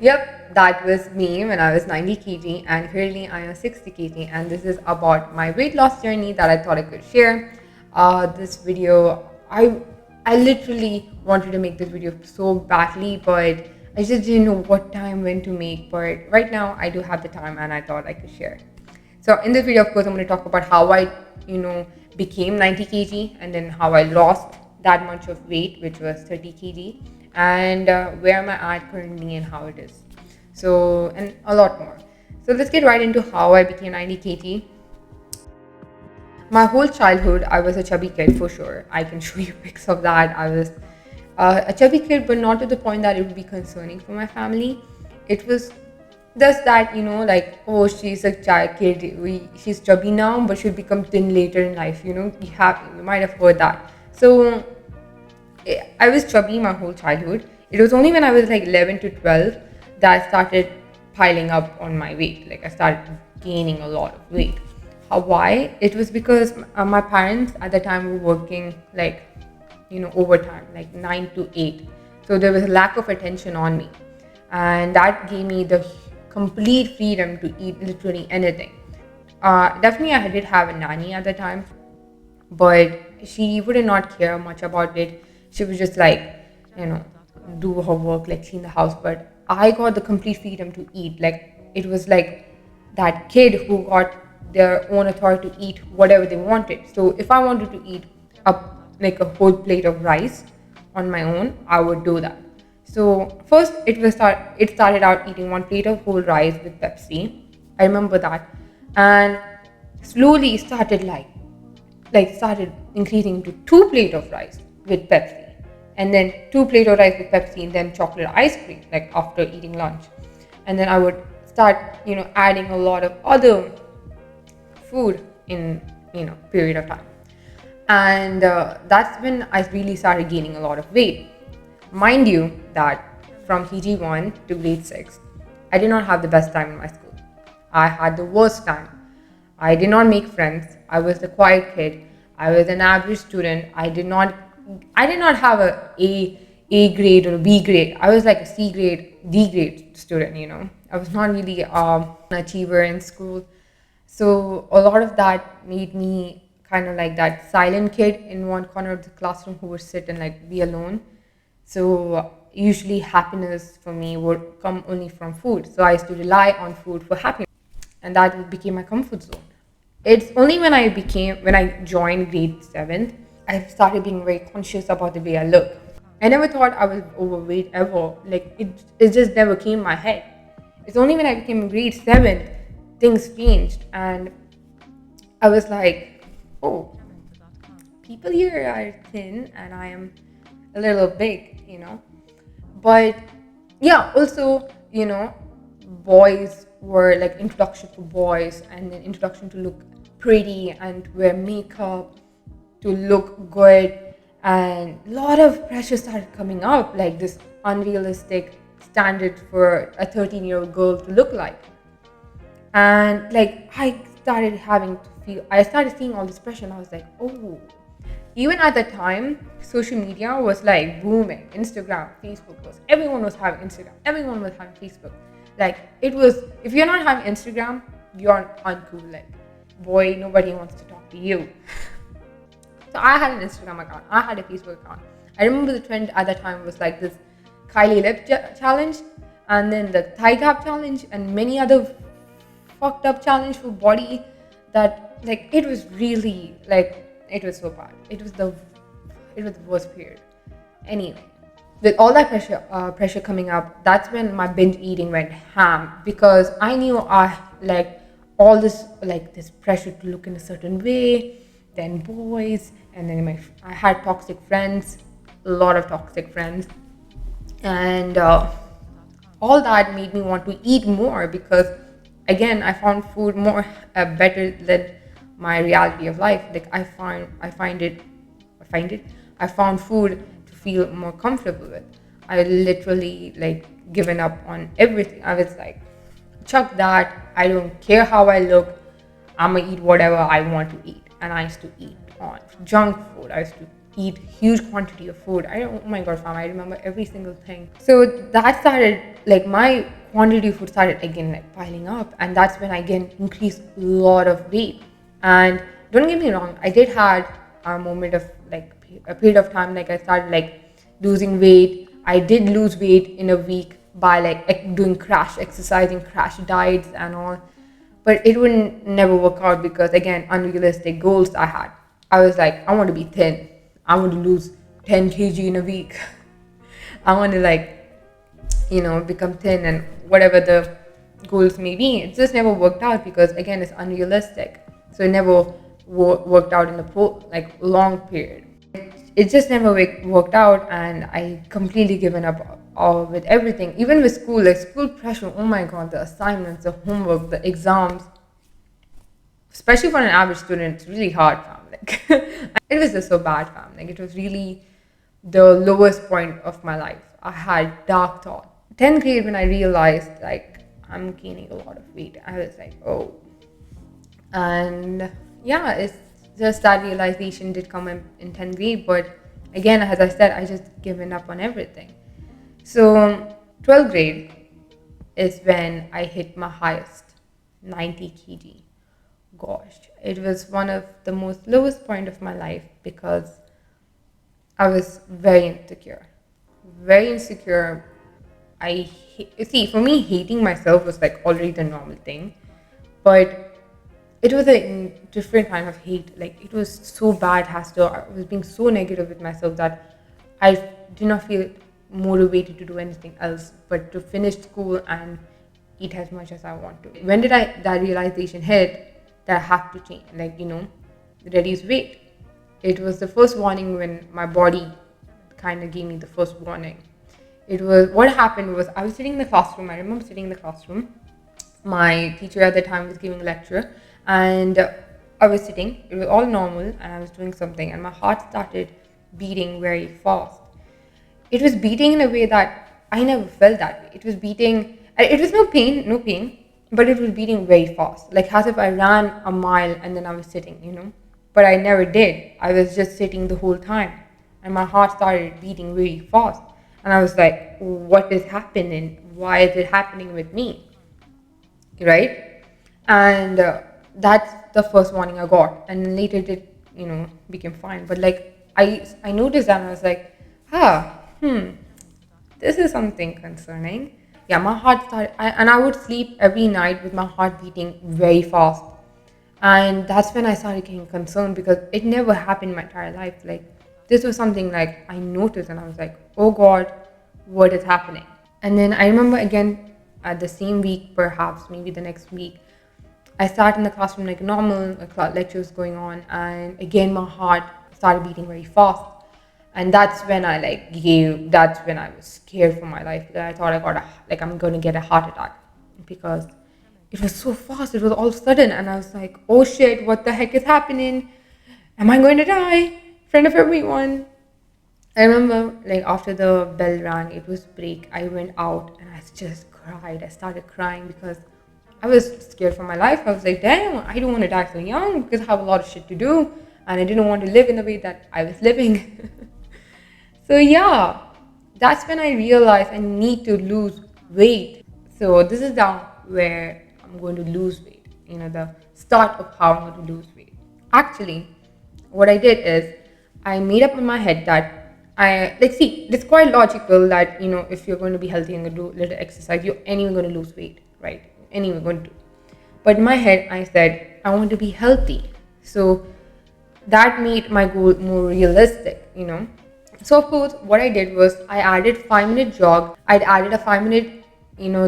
Yep, that was me when I was 90 kg, and currently I am 60 kg, and this is about my weight loss journey that I thought I could share. This video, I literally wanted to make this video so badly, but I just didn't know what time when to make. But right now I do have the time, and I thought I could share. So in this video, of course, I'm going to talk about how I, became 90 kg, and then how I lost that much of weight, which was 30 kg, and where am I at currently and how it is. So, and a lot more. So let's get right into how I became 90 kg. My whole childhood, I was a chubby kid for sure. I can show you pics of that. I was a chubby kid, but not to the point that it would be concerning for my family. It was just that, like, oh, she's a child kid. She's chubby now, but she'll become thin later in life. You might have heard that. So I was chubby my whole childhood. It was only when I was like 11 to 12 that I started piling up on my weight. Like I started gaining a lot of weight. Why? It was because my parents at the time were working like, overtime, like 9 to 8. So there was a lack of attention on me. And that gave me the complete freedom to eat literally anything. Definitely, I did have a nanny at the time, but she would not care much about it. She was just like, do her work, like clean the house. But I got the complete freedom to eat. Like it was like that kid who got their own authority to eat whatever they wanted. So if I wanted to eat like a whole plate of rice on my own, I would do that. So first it started out eating one plate of whole rice with Pepsi. I remember that. And slowly started started increasing to two plate of rice with Pepsi, and then two plate of rice with Pepsi, and then chocolate ice cream, like after eating lunch. And then I would start, adding a lot of other food in, period of time. And that's when I really started gaining a lot of weight. Mind you that from KG1 to grade 6, I did not have the best time in my school. I had the worst time. I did not make friends. I was the quiet kid. I was an average student. I did not have a grade or a B grade. I was like a C grade, D grade student, I was not really an achiever in school. So a lot of that made me kind of like that silent kid in one corner of the classroom who would sit and like be alone. So usually happiness for me would come only from food. So I used to rely on food for happiness, and that became my comfort zone. It's only when I joined grade 7th, I started being very conscious about the way I look. I never thought I was overweight ever. Like it just never came in my head. It's only when I became grade 7th, things changed, and I was like, oh, people here are thin and I am a little big. But yeah, also, boys were like introduction to boys, and then introduction to look pretty and to wear makeup, to look good, and a lot of pressure started coming up, like this unrealistic standard for a 13-year-old girl to look like. And like I started seeing all this pressure, and I was like, oh, even at the time, social media was like booming. Instagram, Facebook everyone was having Instagram, everyone was having Facebook. Like it was, if you're not having Instagram, you're uncool. Like, boy, nobody wants to talk to you. So I had an Instagram account, I had a Facebook account. I remember the trend at that time was like this Kylie lip challenge, and then the thigh gap challenge, and many other fucked up challenge for body that like it was really like it was so bad. It was the worst period. Anyway, with all that pressure coming up, that's when my binge eating went ham, because I knew I like all this, like this pressure to look in a certain way, then boys, and then I had toxic friends, a lot of toxic friends, and all that made me want to eat more, because again I found food more better than my reality of life. Like I found food to feel more comfortable with. I literally like given up on everything. I was like, chuck that, I don't care how I look, I'm gonna eat whatever I want to eat. And I used to eat on junk food. I used to eat huge quantity of food. Oh my god, fam, I remember every single thing. So that started, like, my quantity of food started again like piling up, and that's when I again increased a lot of weight. And don't get me wrong, I did had a moment of like a period of time like I started like losing weight. I did lose weight in a week by like doing crash exercising, crash diets and all, but it would never work out because again, unrealistic goals I had. I was like, I want to be thin. I want to lose 10 kg in a week. I want to like, become thin and whatever the goals may be. It just never worked out because again, it's unrealistic. So it never worked out in the long period. It just never worked out, and I completely given up all with everything. Even with school, like school pressure. Oh my god, the assignments, the homework, the exams. Especially for an average student, it's really hard, fam. Like, it was just so bad, fam. Like, it was really the lowest point of my life. I had dark thoughts. 10th grade, when I realized, like, I'm gaining a lot of weight, I was like, oh. And yeah, it's just that realization did come in 10th grade. But again, as I said, I just given up on everything. So 12th grade is when I hit my highest, 90 kg. Gosh, it was one of the most lowest point of my life because I was very insecure. Very insecure. See, for me, hating myself was like already the normal thing, but it was a different kind of hate. Like, it was so bad. I was being so negative with myself that I did not feel motivated to do anything else but to finish school and eat as much as I want to. When did that realization hit that I have to change, reduce weight? It was the first warning when my body kind of gave me the first warning. What happened was I was sitting in the classroom. I remember sitting in the classroom. My teacher at the time was giving a lecture, and I was sitting. It was all normal, and I was doing something, and my heart started beating very fast. It was beating in a way that I never felt that way. It was beating. It was no pain, but it was beating very fast, like as if I ran a mile and then I was sitting, But I never did. I was just sitting the whole time, and my heart started beating really fast. And I was like, what is happening? Why is it happening with me? Right? And that's the first warning I got. And later it, became fine. But like, I noticed that and I was like, this is something concerning. Yeah, my heart started, and I would sleep every night with my heart beating very fast. And that's when I started getting concerned because it never happened in my entire life. Like, this was something like I noticed and I was like, oh God, what is happening? And then I remember again at the same week, perhaps maybe the next week, I sat in the classroom like normal, lecture was going on, and again my heart started beating very fast. And that's when that's when I was scared for my life. I thought I'm going to get a heart attack because it was so fast. It was all sudden. And I was like, oh shit, what the heck is happening? Am I going to die in front of everyone? I remember like after the bell rang, it was break. I went out and I just cried. I started crying because I was scared for my life. I was like, damn, I don't want to die so young because I have a lot of shit to do. And I didn't want to live in the way that I was living. So yeah, that's when I realized I need to lose weight. So this is now where I'm going to lose weight. The start of how I'm going to lose weight. Actually, what I did is I made up in my head that it's quite logical that, if you're going to be healthy and do a little exercise, you're anyway going to lose weight, right? Anyway going to. But in my head, I said, I want to be healthy. So that made my goal more realistic, So of course, what I did was I added 5-minute jog. I'd added a 5-minute,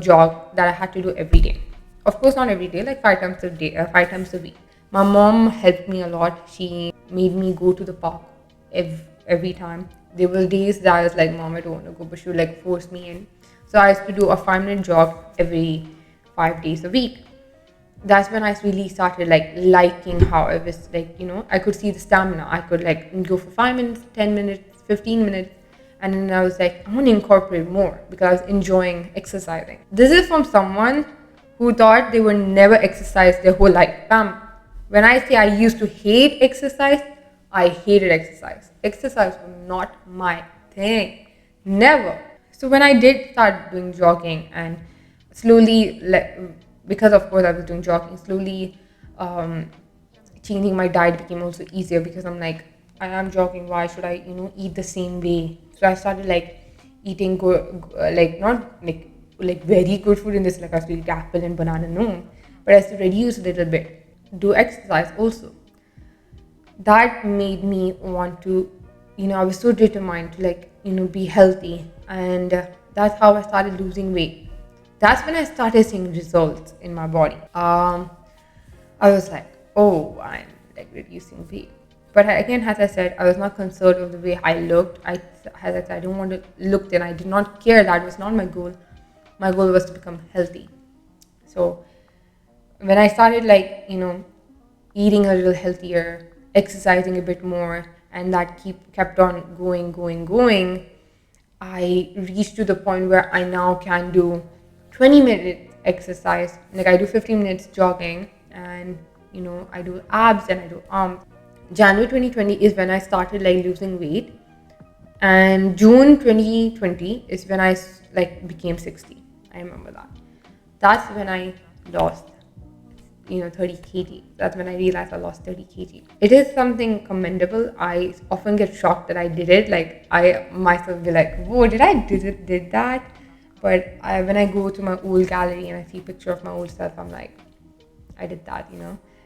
jog that I had to do every day. Of course, not every day, like 5 times a week. My mom helped me a lot. She made me go to the park every time. There were days that I was like, Mom, I don't want to go, but she would like force me in. So I used to do a 5-minute jog every 5 days a week. That's when I really started liking how I was I could see the stamina. I could go for 5 minutes, 10 minutes, 15 minutes, and then I was like, I want to incorporate more because I was enjoying exercising. This is from someone who thought they would never exercise their whole life. Bam. When I say I used to hate exercise, I hated exercise. Exercise was not my thing. Never. So when I did start doing jogging and slowly, because of course I was doing jogging, slowly um, changing my diet became also easier because I'm like, I am jogging. Why should I, eat the same way? So I started like eating like not like very good food in this. Like I used to eat apple and banana, no, but I used to reduce a little bit. Do exercise also. That made me want to, I was so determined to like, be healthy, and that's how I started losing weight. That's when I started seeing results in my body. I was like, oh, I'm like reducing weight. But again, as I said, I was not concerned with the way I looked. As I said, I don't want to look thin. I did not care. That was not my goal. My goal was to become healthy. So when I started like, eating a little healthier, exercising a bit more, and that kept on going, I reached to the point where I now can do 20 minutes exercise. Like I do 15 minutes jogging, and I do abs and I do arms. January 2020 is when I started like losing weight, and June 2020 is when I like became 60. I remember that. That's when I lost 30 kg. That's when I realized I lost 30 kg. It is something commendable. I often get shocked that I did it. Like I myself be like, whoa, did that? But when I go to my old gallery and I see a picture of my old self, I'm like, I did that,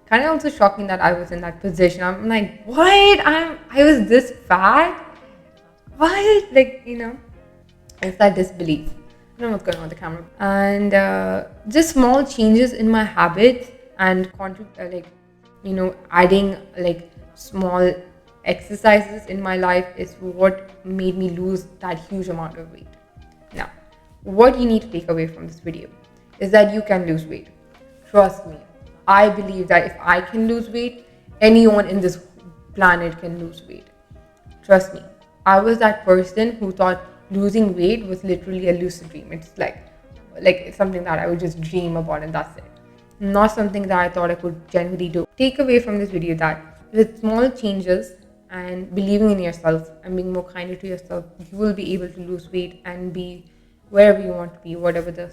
Kind of also shocking that I was in that position. I'm like, what? I was this fat? What? Like, it's that disbelief. I don't know what's going on with the camera. And just small changes in my habits and adding like small exercises in my life is what made me lose that huge amount of weight. Now, what you need to take away from this video is that you can lose weight. Trust me. I believe that if I can lose weight, anyone in this planet can lose weight. Trust me. I was that person who thought losing weight was literally a lucid dream. It's like it's something that I would just dream about and that's it. Not something that I thought I could genuinely do. Take away from this video that with small changes and believing in yourself and being more kinder to yourself, you will be able to lose weight and be wherever you want to be, whatever the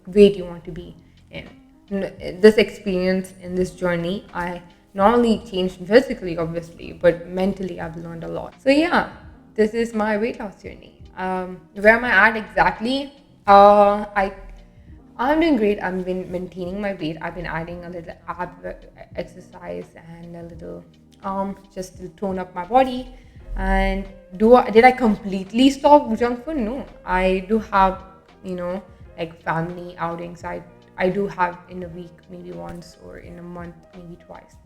weight you want to be in. This experience in this journey, I not only changed physically, obviously, but mentally I've learned a lot. So yeah, this is my weight loss journey. Where am I at exactly? I'm doing great. I've been maintaining my weight. I've been adding a little ab exercise and a little arms just to tone up my body. And did I completely stop junk food? No, I do have like family outings. I do have in a week, maybe once, or in a month, maybe twice.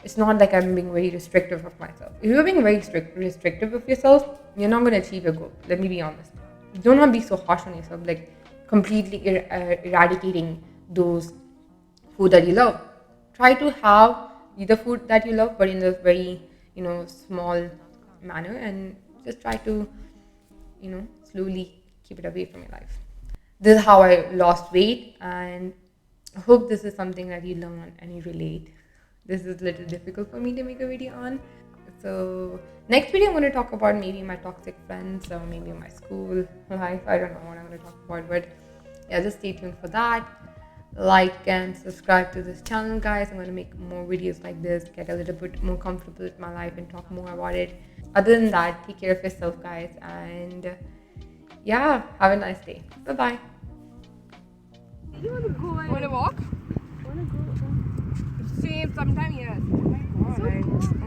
It's not like I'm being very restrictive of myself. If you're being very restrictive of yourself, you're not going to achieve your goal. Let me be honest. You don't want to be so harsh on yourself, like completely eradicating those food that you love. Try to have the food that you love, but in a very, small manner, and just try to, slowly keep it away from your life. This is how I lost weight, and I hope this is something that you learn and you relate. This is a little difficult for me to make a video on. So next video I'm going to talk about maybe my toxic friends or maybe my school life. I don't know what I'm going to talk about, but yeah, just stay tuned for that. Like and subscribe to this channel, guys. I'm going to make more videos like this, get a little bit more comfortable with my life and talk more about it. Other than that, take care of yourself, guys, and yeah, have a nice day. Bye bye. You want to go? Want to walk? Want to go? Same. Sometime, yes. Oh my God. So cool.